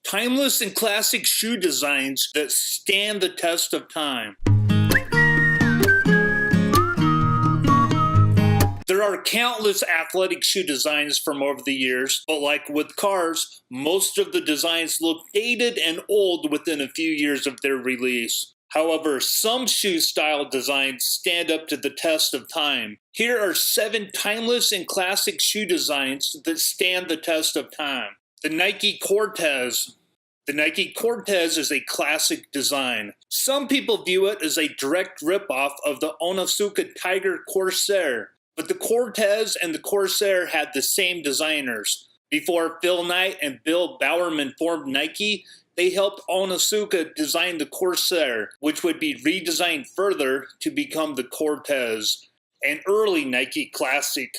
Timeless and classic shoe designs that stand the test of time. There are countless athletic shoe designs from over the years, but like with cars, most of the designs look dated and old within a few years of their release. However, some shoe style designs stand up to the test of time. Here are 7 timeless and classic shoe designs that stand the test of time. The Nike Cortez. The Nike Cortez is a classic design. Some people view it as a direct ripoff of the Onitsuka Tiger Corsair, but the Cortez and the Corsair had the same designers. Before Phil Knight and Bill Bowerman formed Nike, they helped Onitsuka design the Corsair, which would be redesigned further to become the Cortez, an early Nike classic.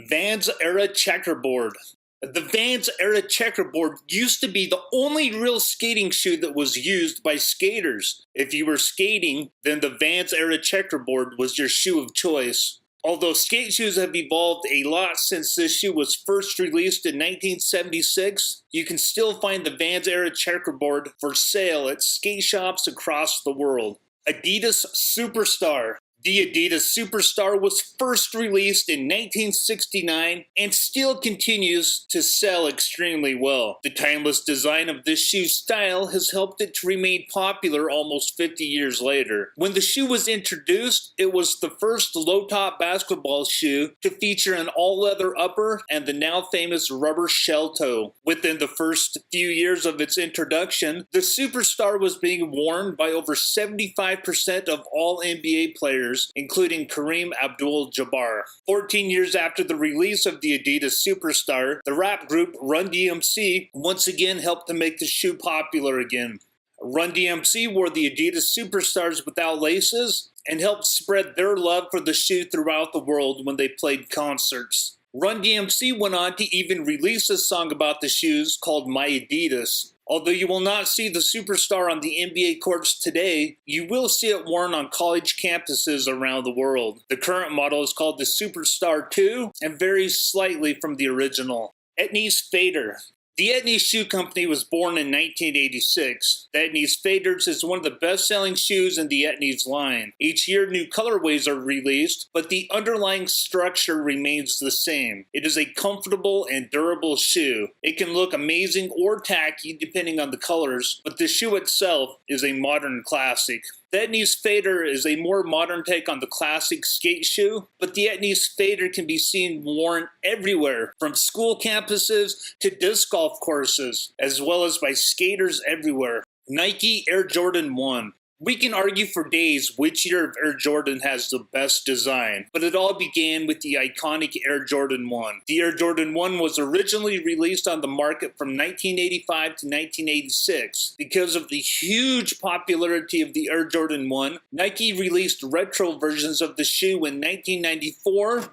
Vans Era Checkerboard. The Vans Era Checkerboard used to be the only real skating shoe that was used by skaters. If you were skating, then the Vans Era Checkerboard was your shoe of choice. Although skate shoes have evolved a lot since this shoe was first released in 1976, you can still find the Vans Era Checkerboard for sale at skate shops across the world. Adidas Superstar. The Adidas Superstar was first released in 1969 and still continues to sell extremely well. The timeless design of this shoe style has helped it to remain popular almost 50 years later. When the shoe was introduced, it was the first low-top basketball shoe to feature an all-leather upper and the now famous rubber shell toe. Within the first few years of its introduction, the Superstar was being worn by over 75% of all NBA players, including Kareem Abdul-Jabbar. 14 years after the release of the Adidas Superstar, the rap group Run DMC once again helped to make the shoe popular again. Run DMC wore the Adidas Superstars without laces and helped spread their love for the shoe throughout the world when they played concerts. Run DMC went on to even release a song about the shoes called My Adidas. Although you will not see the Superstar on the NBA courts today, you will see it worn on college campuses around the world. The current model is called the Superstar 2 and varies slightly from the original. Etnies Faders. The Etnies Shoe Company was born in 1986. The Etnies Faders is one of the best-selling shoes in the Etnies line. Each year, new colorways are released, but the underlying structure remains the same. It is a comfortable and durable shoe. It can look amazing or tacky depending on the colors, but the shoe itself is a modern classic. The Etnies Fader is a more modern take on the classic skate shoe, but the Etnies Fader can be seen worn everywhere, from school campuses to disc golf courses, as well as by skaters everywhere. Nike Air Jordan 1. We can argue for days which year of Air Jordan has the best design, but it all began with the iconic Air Jordan 1. The Air Jordan 1 was originally released on the market from 1985 to 1986. Because of the huge popularity of the Air Jordan 1, Nike released retro versions of the shoe in 1994,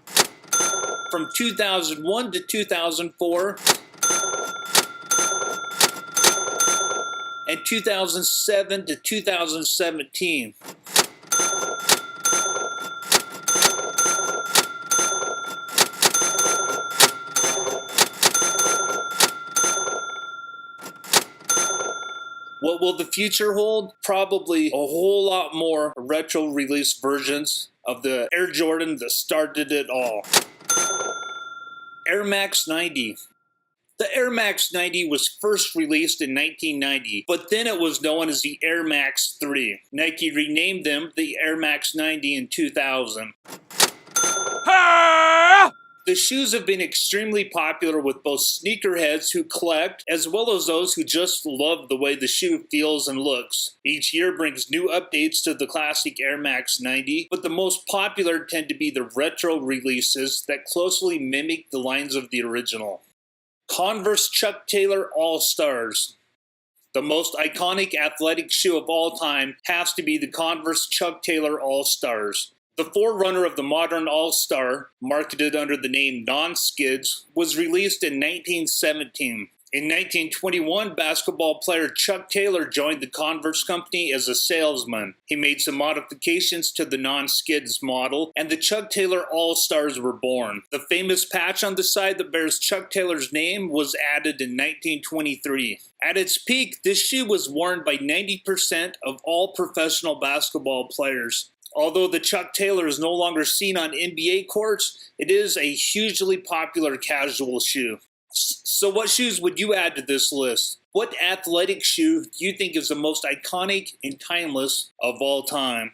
from 2001 to 2004, and 2007 to 2017. What will the future hold? Probably a whole lot more retro release versions of the Air Jordan that started it all. Air Max 90. The Air Max 90 was first released in 1990, but then it was known as the Air Max 3. Nike renamed them the Air Max 90 in 2000. The shoes have been extremely popular with both sneakerheads who collect, as well as those who just love the way the shoe feels and looks. Each year brings new updates to the classic Air Max 90, but the most popular tend to be the retro releases that closely mimic the lines of the original. Converse Chuck Taylor All-Stars. The most iconic athletic shoe of all time has to be the Converse Chuck Taylor All-Stars. The forerunner of the modern All-Star, marketed under the name Non-Skids, was released in 1917. In 1921, basketball player Chuck Taylor joined the Converse company as a salesman. He made some modifications to the Non-Skids model, and the Chuck Taylor All-Stars were born. The famous patch on the side that bears Chuck Taylor's name was added in 1923. At its peak, this shoe was worn by 90% of all professional basketball players. Although the Chuck Taylor is no longer seen on NBA courts, it is a hugely popular casual shoe. So what shoes would you add to this list? What athletic shoe do you think is the most iconic and timeless of all time?